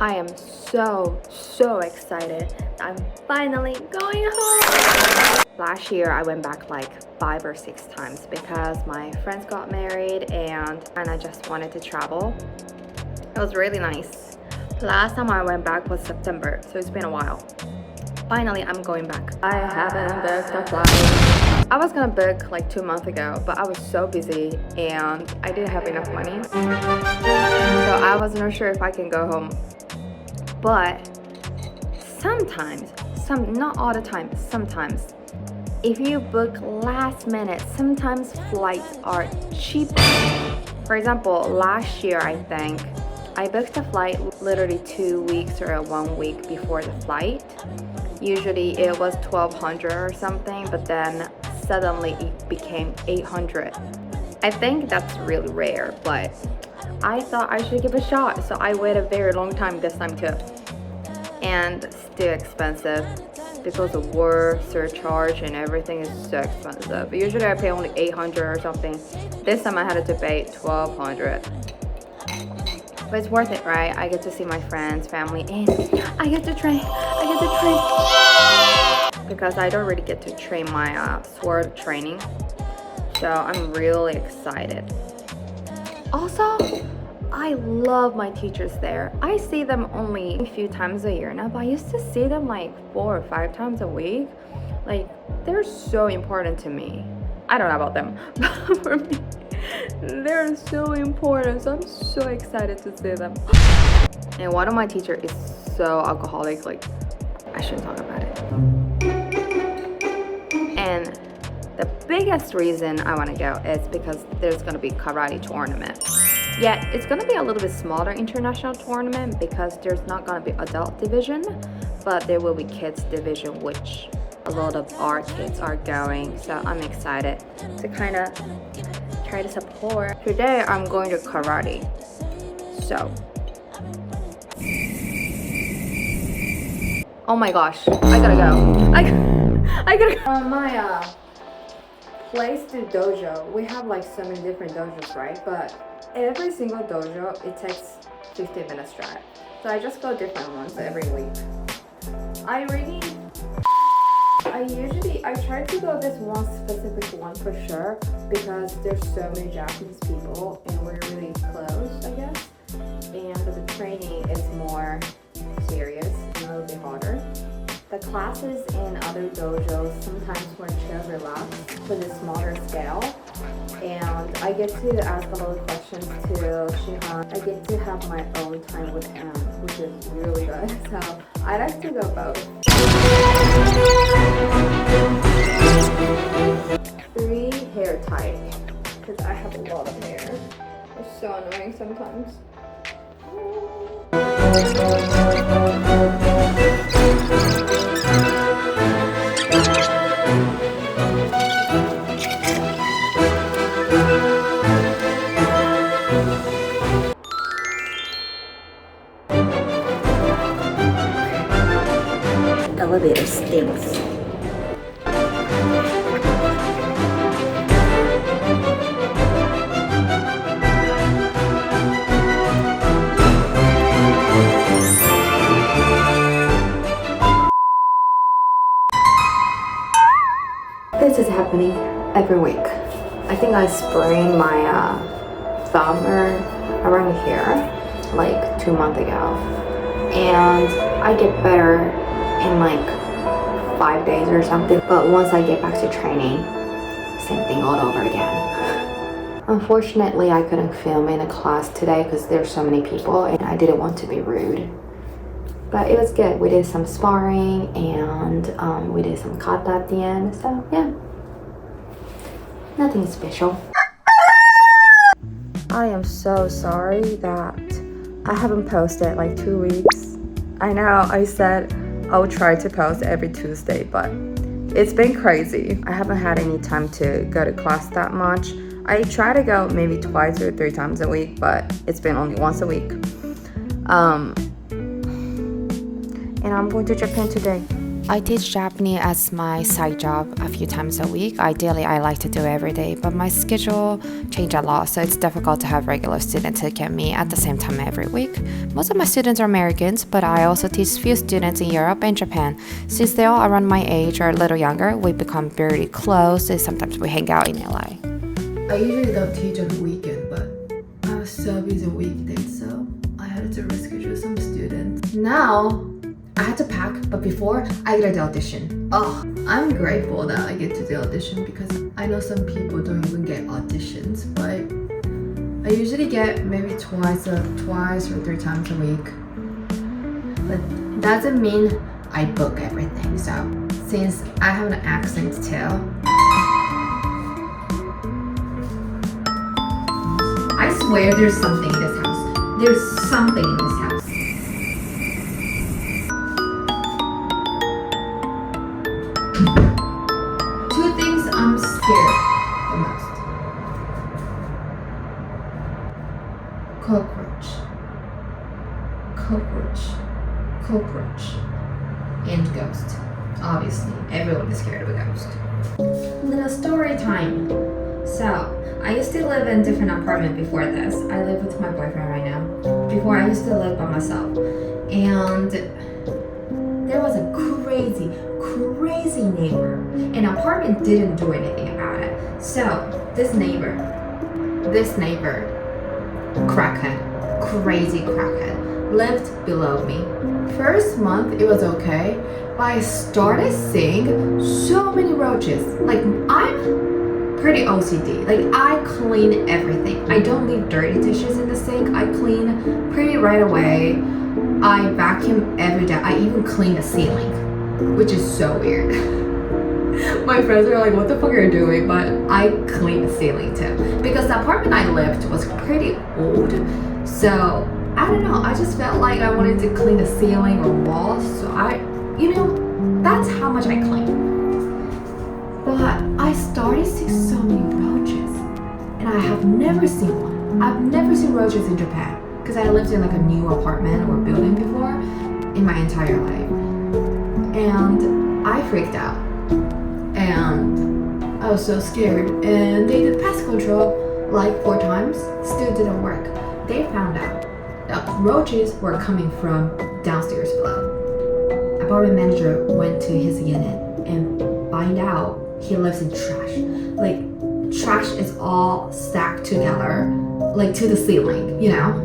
I am so excited. I'm finally going home. Last year I went back like 5 or 6 times because my friends got married and I just wanted to travel. It was really nice. Last time I went back was September, so it's been a while. Finally, I'm going back. I haven't booked a flight. I was gonna book like 2 months ago, but I was so busy and I didn't have enough money. So I wasn't sure if I can go home. But sometimes, not all the time, sometimes, if you book last minute, sometimes flights are cheaper. For example, last year I think, I booked a flight literally 2 weeks or 1 week before the flight. Usually it was 1,200 or something, but then suddenly it became 800. I think that's really rare, but I thought I should give a shot, so I waited a very long time this time too. And still expensive because the war surcharge and everything is so expensive. Usually I pay only 800 or something. This time I had to pay 1,200. But it's worth it, right? I get to see my friends, family, and I get to train. Because I don't really get to train my sword training. So I'm really excited. Also, I love my teachers there. I see them only a few times a year now, but I used to see them like 4 or 5 times a week. Like, they're so important to me. I don't know about them, but for me, they're so important. So I'm so excited to see them. And one of my teachers is so alcoholic, like, I shouldn't talk about it. And the biggest reason I want to go is because there's going to be karate tournament. Yeah, it's going to be a little bit smaller international tournament because there's not going to be adult division, but there will be kids division, which a lot of our kids are going. So I'm excited to kind of try to support. Today I'm going to karate. So, oh my gosh, I gotta go. I gotta go. On my place to dojo, we have like so many different dojos, right? But every single dojo, it takes 15 minutes drive. So I just go different ones every week. I try to go this one specific one for sure because there's so many Japanese people and we're really close, I guess. And the training is more serious and a little bit harder. The classes in other dojos sometimes more chill, relaxed with a smaller scale. And I get to ask a lot of questions to Shihan. I get to have my own time with him, which is really good. So I like to go both. 3 hair type, because I have a lot of hair. It's so annoying sometimes. Elevator stinks. This is happening every week. I think I sprained my thumb around here like 2 months ago, and I get better in like 5 days or something. But once I get back to training, same thing all over again. Unfortunately, I couldn't film in a class today because there's so many people and I didn't want to be rude. But it was good. We did some sparring and we did some kata at the end. So yeah, nothing special. I am so sorry that I haven't posted like 2 weeks. I know I said I'll try to post every Tuesday, but it's been crazy. I haven't had any time to go to class that much. I try to go maybe 2 or 3 times a week, but it's been only once a week. And I'm going to Japan today. I teach Japanese as my side job a few times a week. Ideally, I like to do it every day, but my schedule changes a lot, so it's difficult to have regular students who can meet at the same time every week. Most of my students are Americans, but I also teach few students in Europe and Japan. Since they're all around my age or a little younger, we become very close, and sometimes we hang out in LA. I usually don't teach on the weekend, but I was so busy on weekdays, so I had to reschedule some students. Now, I had to pack, but before, I get the audition. Oh, I'm grateful that I get to do audition because I know some people don't even get auditions, but I usually get maybe twice or 3 times a week. But doesn't mean I book everything, so since I have an accent too, I swear there's something in this house. There's something in this house. Two things I'm scared the most. Cockroach. And ghost. Obviously, everyone is scared of a ghost. Little story time. So, I used to live in a different apartment before this. I live with my boyfriend right now. Before, I used to live by myself. And there was a crazy neighbor. An apartment didn't do anything about it. So, this neighbor, crazy crackhead, lived below me. First month, it was okay, but I started seeing so many roaches. Like, I'm pretty OCD. Like, I clean everything. I don't leave dirty dishes in the sink. I clean pretty right away. I vacuum every day. I even clean the ceiling, which is so weird. My friends are like, what the fuck are you doing? But I clean the ceiling too. Because the apartment I lived was pretty old. So, I don't know. I just felt like I wanted to clean the ceiling or walls. So that's how much I clean. But I started seeing so many roaches. And I have never seen one. I've never seen roaches in Japan. Because I lived in like a new apartment or building before in my entire life. And I freaked out. And I was so scared. And they did pest control like 4 times. Still didn't work. They found out that roaches were coming from downstairs below. Apartment manager went to his unit and find out he lives in trash. Like, trash is all stacked together, like to the ceiling,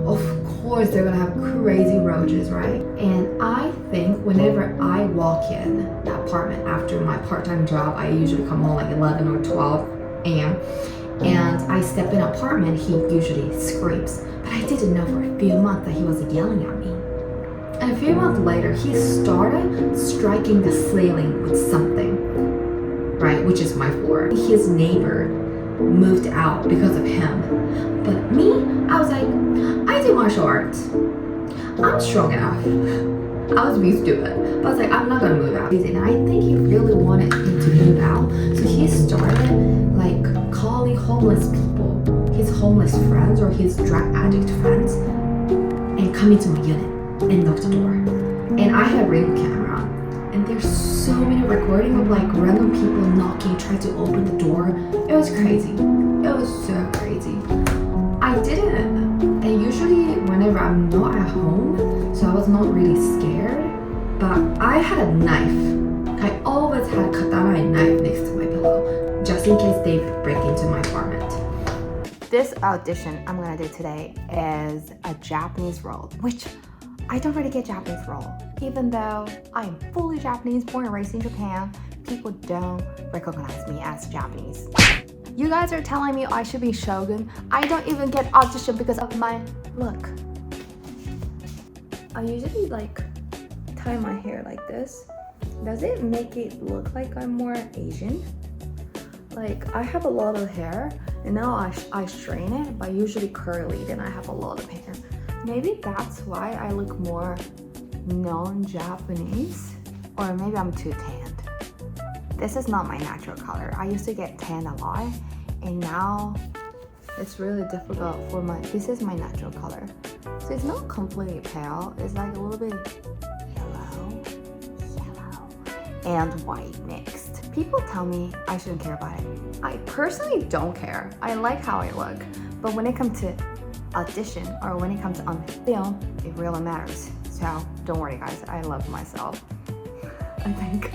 Of course they're gonna have crazy roaches, right? And I think whenever I walk in the apartment after my part-time job, I usually come home like 11 or 12 a.m. and I step in an apartment, he usually screams. But I didn't know for a few months that he was yelling at me. And a few months later, he started striking the ceiling with something, right? Which is my floor. His neighbor moved out because of him. But me, I was like, I do martial arts. I'm strong enough. I was being stupid. But I was like, I'm not gonna move out. And I think he really wanted him to move out. So he started like calling homeless people, his homeless friends or his drug addict friends, and come into my unit and knock the door. And I had a ring camera. And there's so many recording of like random people knocking, trying to open the door. It was crazy. It was so crazy. I didn't. And usually whenever I'm not at home, so I was not really scared, but I had a knife. I always had a katana and knife next to my pillow, just in case they break into my apartment. This audition I'm gonna do today is a Japanese role, which I don't really get Japanese role. Even though I am fully Japanese, born and raised in Japan, people don't recognize me as Japanese. You guys are telling me I should be Shogun. I don't even get audition because of my look. I usually like tie my hair like this. Does it make it look like I'm more Asian? Like, I have a lot of hair and now I strain it, but usually curly, then I have a lot of hair. Maybe that's why I look more non-Japanese, or maybe I'm too tanned. This is not my natural color. I used to get tanned a lot, and now it's really difficult for this is my natural color. So it's not completely pale, it's like a little bit yellow. and white mixed. People tell me I shouldn't care about it. I personally don't care. I like how I look. But when it comes to audition or when it comes on film, it really matters. So don't worry guys, I love myself. I think.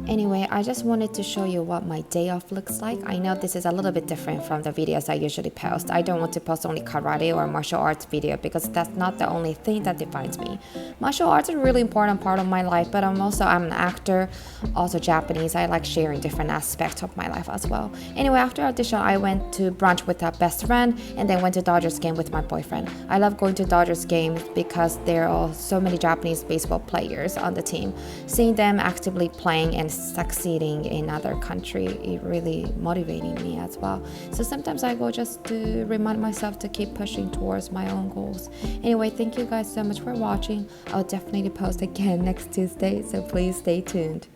Anyway, I just wanted to show you what my day off looks like. I know this is a little bit different from the videos I usually post. I don't want to post only karate or martial arts video because that's not the only thing that defines me. Martial arts is a really important part of my life, but I'm an actor, also Japanese. I like sharing different aspects of my life as well. Anyway, after audition, I went to brunch with a best friend and then went to Dodgers game with my boyfriend. I love going to Dodgers games because there are so many Japanese baseball players on the team. Seeing them actively playing and succeeding in other country, it really motivating me as well. So sometimes I go just to remind myself to keep pushing towards my own goals. Anyway, thank you guys so much for watching. I'll definitely post again next Tuesday, so please stay tuned.